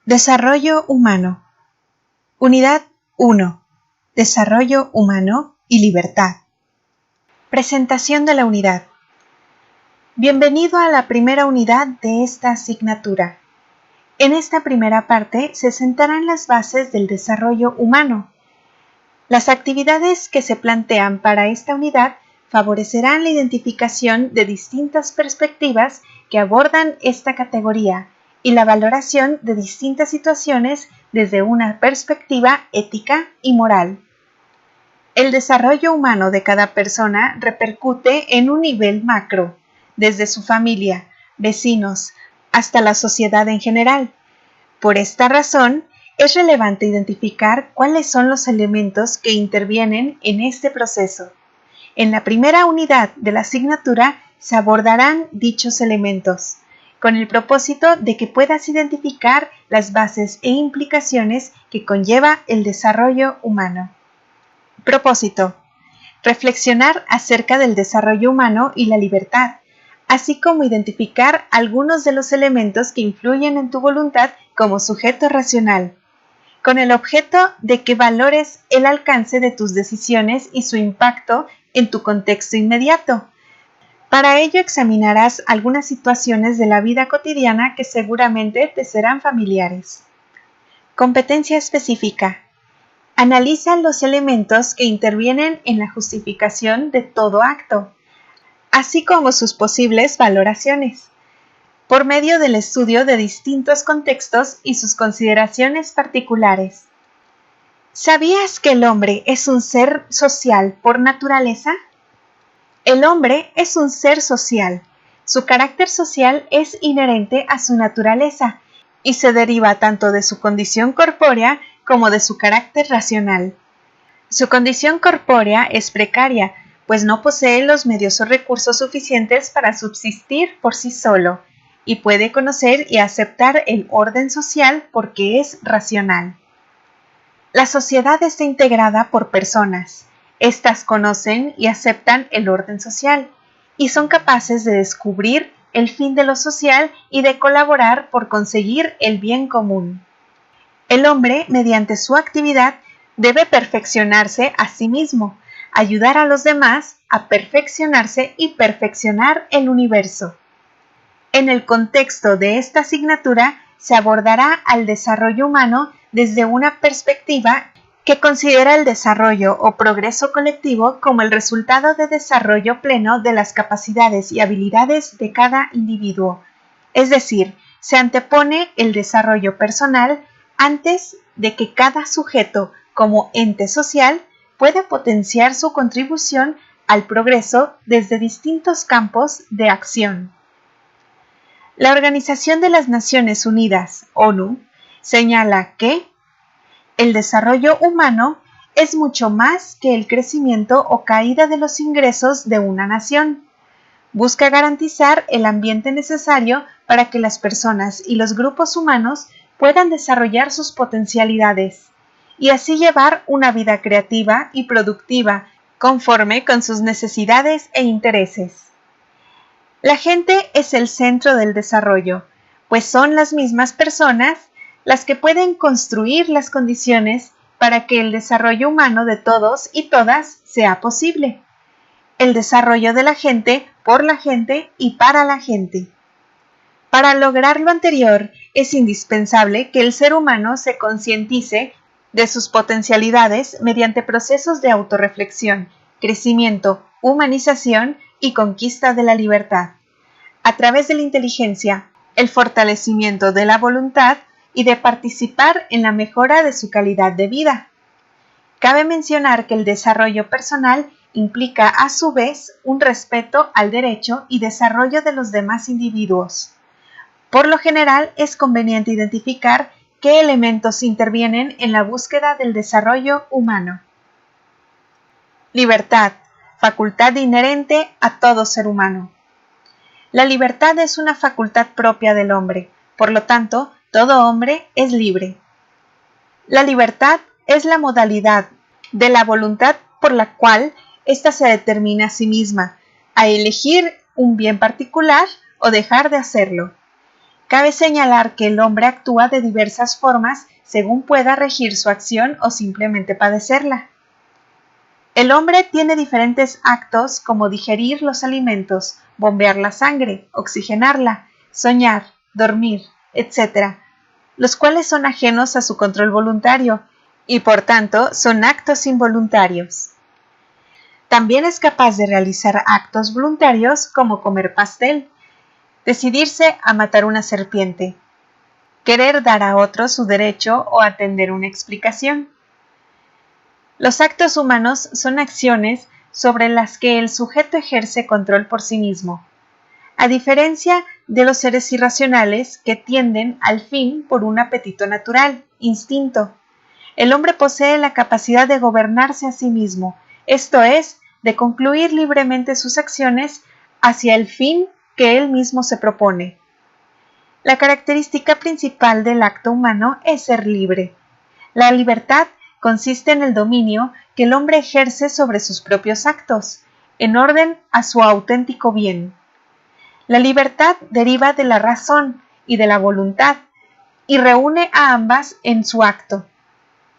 Desarrollo humano. Unidad 1. Desarrollo humano y libertad. Presentación de la unidad. Bienvenido a la primera unidad de esta asignatura. En esta primera parte se sentarán las bases del desarrollo humano. Las actividades que se plantean para esta unidad favorecerán la identificación de distintas perspectivas que abordan esta categoría y la valoración de distintas situaciones desde una perspectiva ética y moral. El desarrollo humano de cada persona repercute en un nivel macro, desde su familia, vecinos, hasta la sociedad en general. Por esta razón, es relevante identificar cuáles son los elementos que intervienen en este proceso. En la primera unidad de la asignatura se abordarán dichos elementos, con el propósito de que puedas identificar las bases e implicaciones que conlleva el desarrollo humano. Propósito: reflexionar acerca del desarrollo humano y la libertad, así como identificar algunos de los elementos que influyen en tu voluntad como sujeto racional, con el objeto de que valores el alcance de tus decisiones y su impacto en tu contexto inmediato. Para ello examinarás algunas situaciones de la vida cotidiana que seguramente te serán familiares. Competencia específica. Analiza los elementos que intervienen en la justificación de todo acto, así como sus posibles valoraciones, por medio del estudio de distintos contextos y sus consideraciones particulares. ¿Sabías que el hombre es un ser social por naturaleza? El hombre es un ser social. Su carácter social es inherente a su naturaleza y se deriva tanto de su condición corpórea como de su carácter racional. Su condición corpórea es precaria, pues no posee los medios o recursos suficientes para subsistir por sí solo, y puede conocer y aceptar el orden social porque es racional. La sociedad está integrada por personas. Estas conocen y aceptan el orden social y son capaces de descubrir el fin de lo social y de colaborar por conseguir el bien común. El hombre, mediante su actividad, debe perfeccionarse a sí mismo, ayudar a los demás a perfeccionarse y perfeccionar el universo. En el contexto de esta asignatura se abordará al desarrollo humano desde una perspectiva que considera el desarrollo o progreso colectivo como el resultado de desarrollo pleno de las capacidades y habilidades de cada individuo. Es decir, se antepone el desarrollo personal antes de que cada sujeto, como ente social, pueda potenciar su contribución al progreso desde distintos campos de acción. La Organización de las Naciones Unidas, ONU, señala que el desarrollo humano es mucho más que el crecimiento o caída de los ingresos de una nación. Busca garantizar el ambiente necesario para que las personas y los grupos humanos puedan desarrollar sus potencialidades y así llevar una vida creativa y productiva conforme con sus necesidades e intereses. La gente es el centro del desarrollo, pues son las mismas personas las que pueden construir las condiciones para que el desarrollo humano de todos y todas sea posible. El desarrollo de la gente, por la gente y para la gente. Para lograr lo anterior, es indispensable que el ser humano se concientice de sus potencialidades mediante procesos de autorreflexión, crecimiento, humanización y conquista de la libertad, a través de la inteligencia, el fortalecimiento de la voluntad y de participar en la mejora de su calidad de vida. Cabe mencionar que el desarrollo personal implica a su vez un respeto al derecho y desarrollo de los demás individuos. Por lo general, es conveniente identificar qué elementos intervienen en la búsqueda del desarrollo humano. Libertad, facultad inherente a todo ser humano. La libertad es una facultad propia del hombre, por lo tanto, todo hombre es libre. La libertad es la modalidad de la voluntad por la cual ésta se determina a sí misma, a elegir un bien particular o dejar de hacerlo. Cabe señalar que el hombre actúa de diversas formas según pueda regir su acción o simplemente padecerla. El hombre tiene diferentes actos como digerir los alimentos, bombear la sangre, oxigenarla, soñar, dormir, etc., los cuales son ajenos a su control voluntario y por tanto son actos involuntarios. También es capaz de realizar actos voluntarios como comer pastel, decidirse a matar una serpiente, querer dar a otro su derecho o atender una explicación. Los actos humanos son acciones sobre las que el sujeto ejerce control por sí mismo, a diferencia de los seres irracionales que tienden al fin por un apetito natural, instinto. El hombre posee la capacidad de gobernarse a sí mismo, esto es, de concluir libremente sus acciones hacia el fin que él mismo se propone. La característica principal del acto humano es ser libre. La libertad consiste en el dominio que el hombre ejerce sobre sus propios actos, en orden a su auténtico bien. La libertad deriva de la razón y de la voluntad, y reúne a ambas en su acto.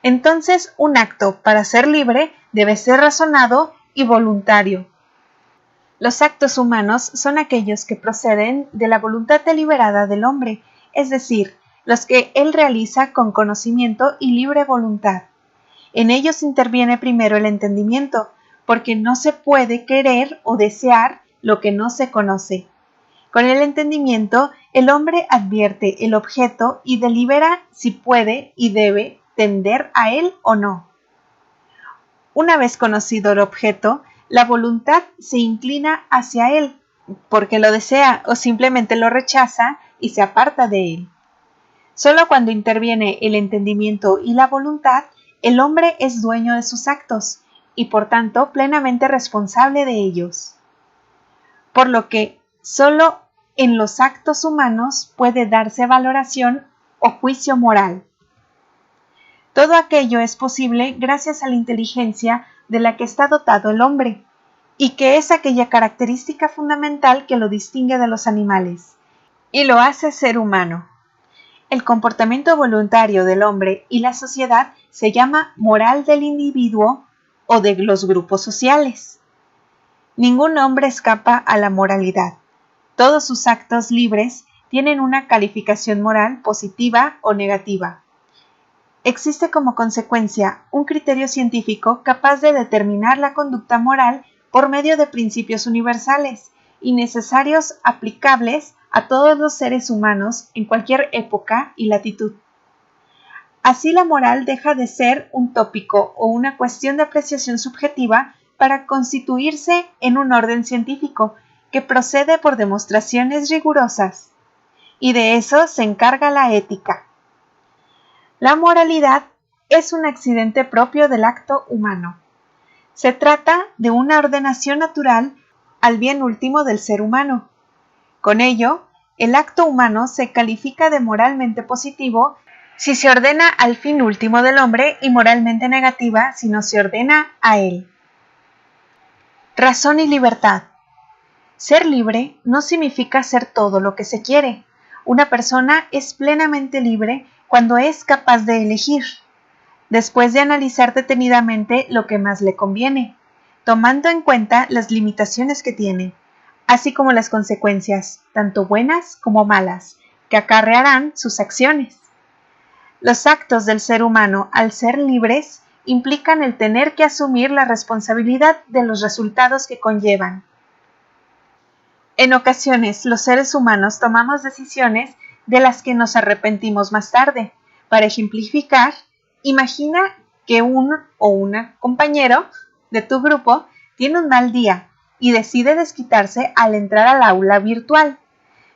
Entonces, un acto, para ser libre, debe ser razonado y voluntario. Los actos humanos son aquellos que proceden de la voluntad deliberada del hombre, es decir, los que él realiza con conocimiento y libre voluntad. En ellos interviene primero el entendimiento, porque no se puede querer o desear lo que no se conoce. Con el entendimiento, el hombre advierte el objeto y delibera si puede y debe tender a él o no. Una vez conocido el objeto, la voluntad se inclina hacia él, porque lo desea o simplemente lo rechaza y se aparta de él. Solo cuando interviene el entendimiento y la voluntad, el hombre es dueño de sus actos y por tanto plenamente responsable de ellos. Por lo que solo en los actos humanos puede darse valoración o juicio moral. Todo aquello es posible gracias a la inteligencia de la que está dotado el hombre, y que es aquella característica fundamental que lo distingue de los animales, y lo hace ser humano. El comportamiento voluntario del hombre y la sociedad se llama moral del individuo o de los grupos sociales. Ningún hombre escapa a la moralidad. Todos sus actos libres tienen una calificación moral positiva o negativa. Existe como consecuencia un criterio científico capaz de determinar la conducta moral por medio de principios universales y necesarios aplicables a todos los seres humanos en cualquier época y latitud. Así la moral deja de ser un tópico o una cuestión de apreciación subjetiva para constituirse en un orden científico que procede por demostraciones rigurosas. Y de eso se encarga la ética. La moralidad es un accidente propio del acto humano. Se trata de una ordenación natural al bien último del ser humano. Con ello, el acto humano se califica de moralmente positivo si se ordena al fin último del hombre y moralmente negativa si no se ordena a él. Razón y libertad. Ser libre no significa hacer todo lo que se quiere. Una persona es plenamente libre cuando es capaz de elegir, después de analizar detenidamente lo que más le conviene, tomando en cuenta las limitaciones que tiene, así como las consecuencias, tanto buenas como malas, que acarrearán sus acciones. Los actos del ser humano, al ser libres, implican el tener que asumir la responsabilidad de los resultados que conllevan. En ocasiones, los seres humanos tomamos decisiones de las que nos arrepentimos más tarde. Para ejemplificar, imagina que un o una compañero de tu grupo tiene un mal día y decide desquitarse al entrar al aula virtual.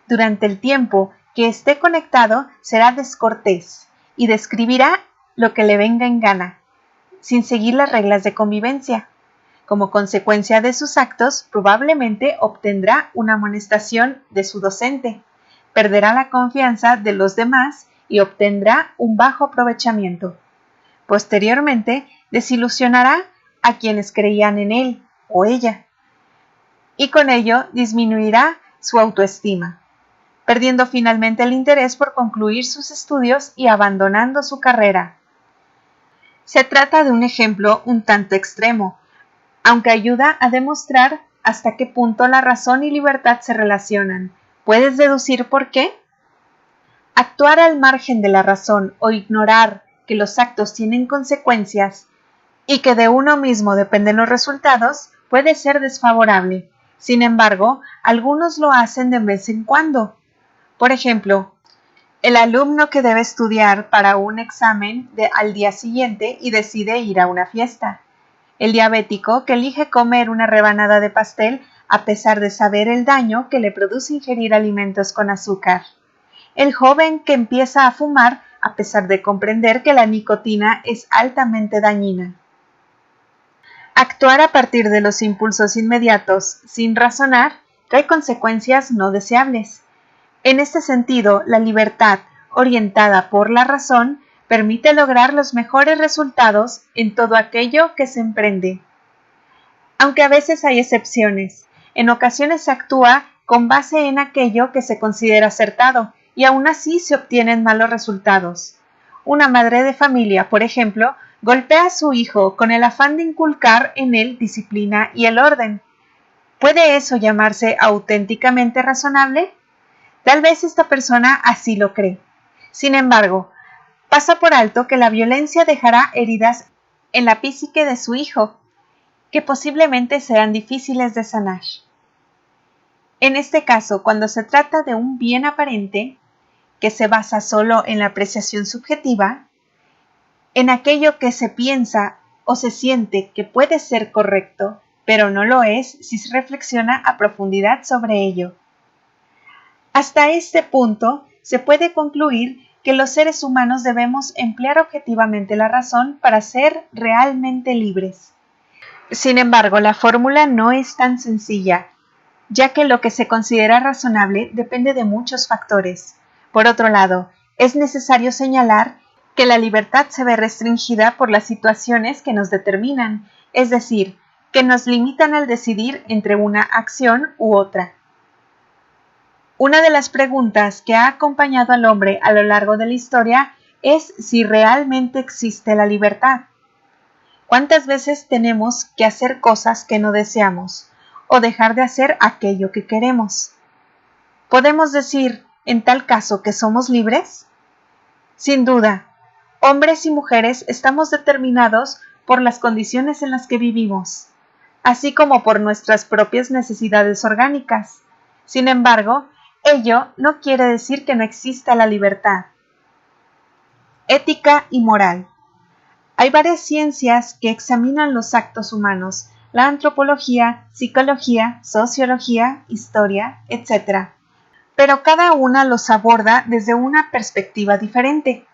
Durante el tiempo que esté conectado será descortés y describirá lo que le venga en gana, sin seguir las reglas de convivencia. Como consecuencia de sus actos, probablemente obtendrá una amonestación de su docente, perderá la confianza de los demás y obtendrá un bajo aprovechamiento. Posteriormente, desilusionará a quienes creían en él o ella, y con ello disminuirá su autoestima. perdiendo finalmente el interés por concluir sus estudios y abandonando su carrera. Se trata de un ejemplo un tanto extremo, aunque ayuda a demostrar hasta qué punto la razón y libertad se relacionan. ¿Puedes deducir por qué? Actuar al margen de la razón o ignorar que los actos tienen consecuencias y que de uno mismo dependen los resultados puede ser desfavorable. Sin embargo, algunos lo hacen de vez en cuando. Por ejemplo, el alumno que debe estudiar para un examen al día siguiente y decide ir a una fiesta. El diabético que elige comer una rebanada de pastel a pesar de saber el daño que le produce ingerir alimentos con azúcar. El joven que empieza a fumar a pesar de comprender que la nicotina es altamente dañina. Actuar a partir de los impulsos inmediatos, sin razonar, trae consecuencias no deseables. En este sentido, la libertad, orientada por la razón, permite lograr los mejores resultados en todo aquello que se emprende. Aunque a veces hay excepciones, en ocasiones se actúa con base en aquello que se considera acertado, y aún así se obtienen malos resultados. Una madre de familia, por ejemplo, golpea a su hijo con el afán de inculcar en él disciplina y el orden. ¿Puede eso llamarse auténticamente razonable? Tal vez esta persona así lo cree. Sin embargo, pasa por alto que la violencia dejará heridas en la psique de su hijo, que posiblemente serán difíciles de sanar. En este caso, cuando se trata de un bien aparente, que se basa solo en la apreciación subjetiva, en aquello que se piensa o se siente que puede ser correcto, pero no lo es si se reflexiona a profundidad sobre ello. Hasta este punto, se puede concluir que los seres humanos debemos emplear objetivamente la razón para ser realmente libres. Sin embargo, la fórmula no es tan sencilla, ya que lo que se considera razonable depende de muchos factores. Por otro lado, es necesario señalar que la libertad se ve restringida por las situaciones que nos determinan, es decir, que nos limitan al decidir entre una acción u otra. Una de las preguntas que ha acompañado al hombre a lo largo de la historia es si realmente existe la libertad. ¿Cuántas veces tenemos que hacer cosas que no deseamos o dejar de hacer aquello que queremos? ¿Podemos decir, en tal caso, que somos libres? Sin duda, hombres y mujeres estamos determinados por las condiciones en las que vivimos, así como por nuestras propias necesidades orgánicas. Sin embargo, ello no quiere decir que no exista la libertad. Ética y moral. Hay varias ciencias que examinan los actos humanos: la antropología, psicología, sociología, historia, etc. Pero cada una los aborda desde una perspectiva diferente.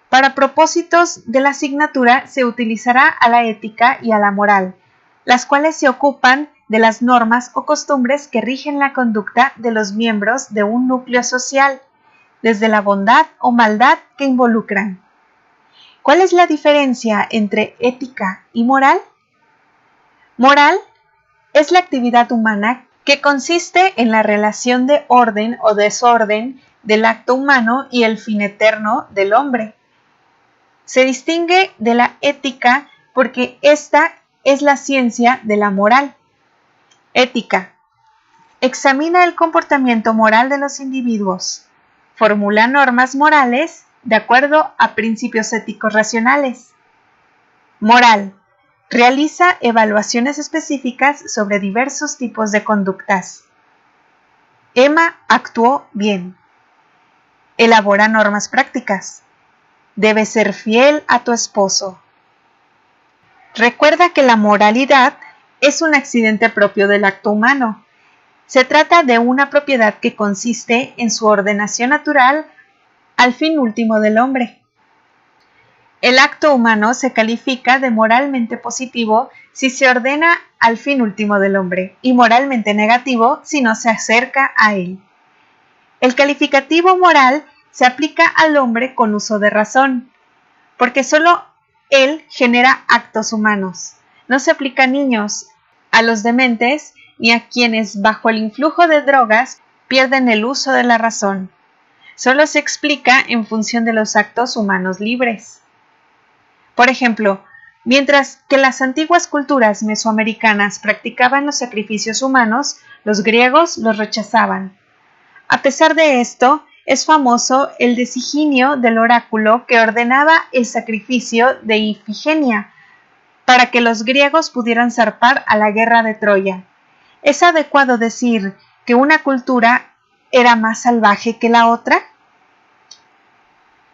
Para propósitos de la asignatura se utilizará a la ética y a la moral, las cuales se ocupan de las normas o costumbres que rigen la conducta de los miembros de un núcleo social, desde la bondad o maldad que involucran. ¿Cuál es la diferencia entre ética y moral? Moral es la actividad humana que consiste en la relación de orden o desorden del acto humano y el fin eterno del hombre. Se distingue de la ética porque esta es la ciencia de la moral. Ética. Examina el comportamiento moral de los individuos. Formula normas morales de acuerdo a principios éticos racionales. Moral. Realiza evaluaciones específicas sobre diversos tipos de conductas. Emma actuó bien. Elabora normas prácticas. Debes ser fiel a tu esposo. Recuerda que la moralidad es un accidente propio del acto humano. Se trata de una propiedad que consiste en su ordenación natural al fin último del hombre. El acto humano se califica de moralmente positivo si se ordena al fin último del hombre y moralmente negativo si no se acerca a él. El calificativo moral se aplica al hombre con uso de razón, porque solo él genera actos humanos. No se aplica a niños, a los dementes, ni a quienes bajo el influjo de drogas pierden el uso de la razón. Solo se explica en función de los actos humanos libres. Por ejemplo, mientras que las antiguas culturas mesoamericanas practicaban los sacrificios humanos, los griegos los rechazaban. A pesar de esto, es famoso el designio del oráculo que ordenaba el sacrificio de Ifigenia para que los griegos pudieran zarpar a la guerra de Troya. ¿Es adecuado decir que una cultura era más salvaje que la otra?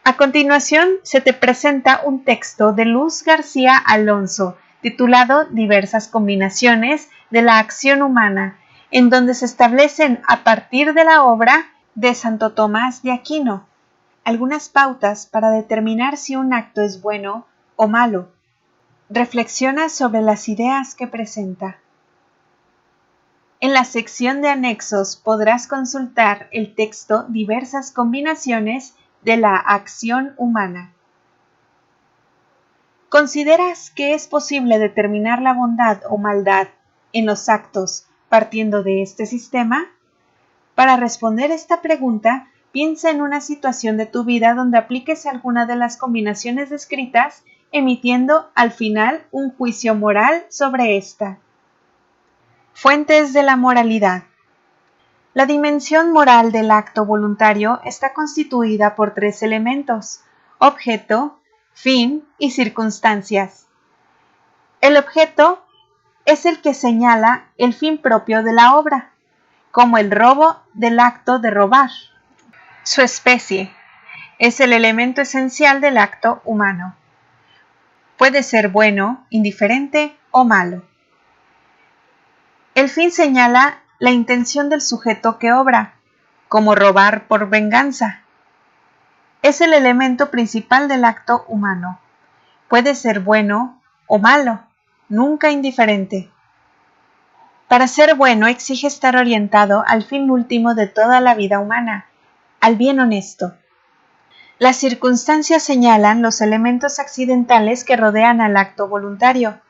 A continuación se te presenta un texto de Luz García Alonso titulado Diversas combinaciones de la acción humana, en donde se establecen a partir de la obra de Santo Tomás de Aquino algunas pautas para determinar si un acto es bueno o malo. Reflexiona sobre las ideas que presenta. En la sección de anexos podrás consultar el texto Diversas combinaciones de la acción humana. ¿Consideras que es posible determinar la bondad o maldad en los actos partiendo de este sistema? Para responder esta pregunta, piensa en una situación de tu vida donde apliques alguna de las combinaciones descritas, emitiendo al final un juicio moral sobre esta. Fuentes de la moralidad. La dimensión moral del acto voluntario está constituida por tres elementos: objeto, fin y circunstancias. El objeto es el que señala el fin propio de la obra, como el robo del acto de robar. Su especie es el elemento esencial del acto humano. Puede ser bueno, indiferente o malo. El fin señala la intención del sujeto que obra, como robar por venganza. Es el elemento principal del acto humano. Puede ser bueno o malo, nunca indiferente. Para ser bueno exige estar orientado al fin último de toda la vida humana, al bien honesto. Las circunstancias señalan los elementos accidentales que rodean al acto voluntario.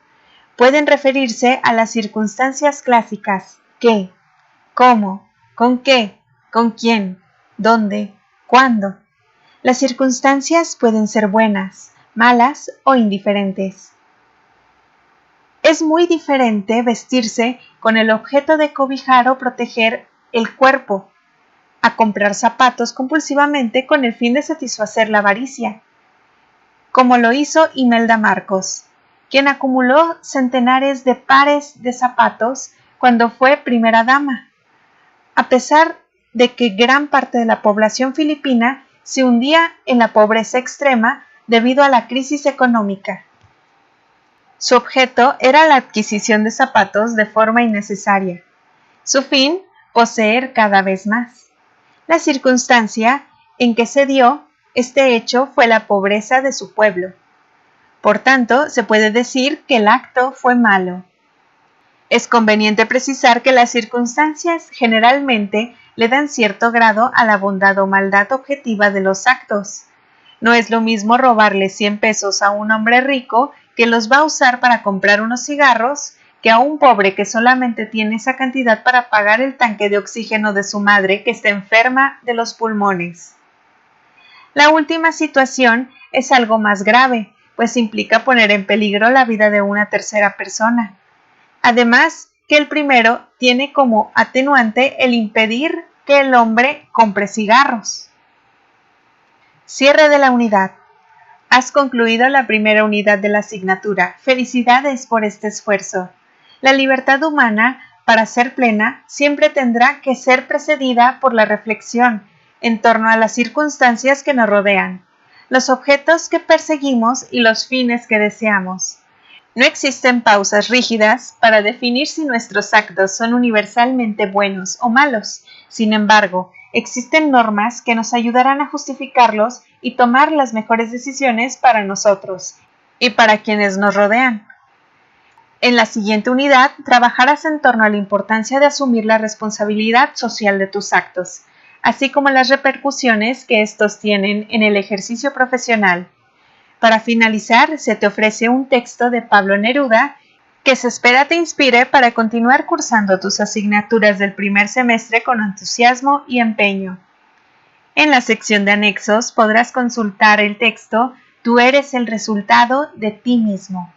Pueden referirse a las circunstancias clásicas: qué, cómo, con qué, con quién, dónde, cuándo. Las circunstancias pueden ser buenas, malas o indiferentes. Es muy diferente vestirse con el objeto de cobijar o proteger el cuerpo, a comprar zapatos compulsivamente con el fin de satisfacer la avaricia, como lo hizo Imelda Marcos, quien acumuló centenares de pares de zapatos cuando fue primera dama, a pesar de que gran parte de la población filipina se hundía en la pobreza extrema debido a la crisis económica. Su objeto era la adquisición de zapatos de forma innecesaria. Su fin, poseer cada vez más. La circunstancia en que se dio este hecho fue la pobreza de su pueblo. Por tanto, se puede decir que el acto fue malo. Es conveniente precisar que las circunstancias generalmente le dan cierto grado a la bondad o maldad objetiva de los actos. No es lo mismo robarle 100 pesos a un hombre rico que los va a usar para comprar unos cigarros, que a un pobre que solamente tiene esa cantidad para pagar el tanque de oxígeno de su madre que está enferma de los pulmones. La última situación es algo más grave, pues implica poner en peligro la vida de una tercera persona. Además, que el primero tiene como atenuante el impedir que el hombre compre cigarros. Cierre de la unidad. Has concluido la primera unidad de la asignatura. Felicidades por este esfuerzo. La libertad humana, para ser plena, siempre tendrá que ser precedida por la reflexión en torno a las circunstancias que nos rodean, los objetos que perseguimos y los fines que deseamos. No existen pausas rígidas para definir si nuestros actos son universalmente buenos o malos. Sin embargo, existen normas que nos ayudarán a justificarlos y tomar las mejores decisiones para nosotros y para quienes nos rodean. En la siguiente unidad trabajarás en torno a la importancia de asumir la responsabilidad social de tus actos, así como las repercusiones que estos tienen en el ejercicio profesional. Para finalizar, se te ofrece un texto de Pablo Neruda que se espera te inspire para continuar cursando tus asignaturas del primer semestre con entusiasmo y empeño. En la sección de anexos podrás consultar el texto Tú eres el resultado de ti mismo.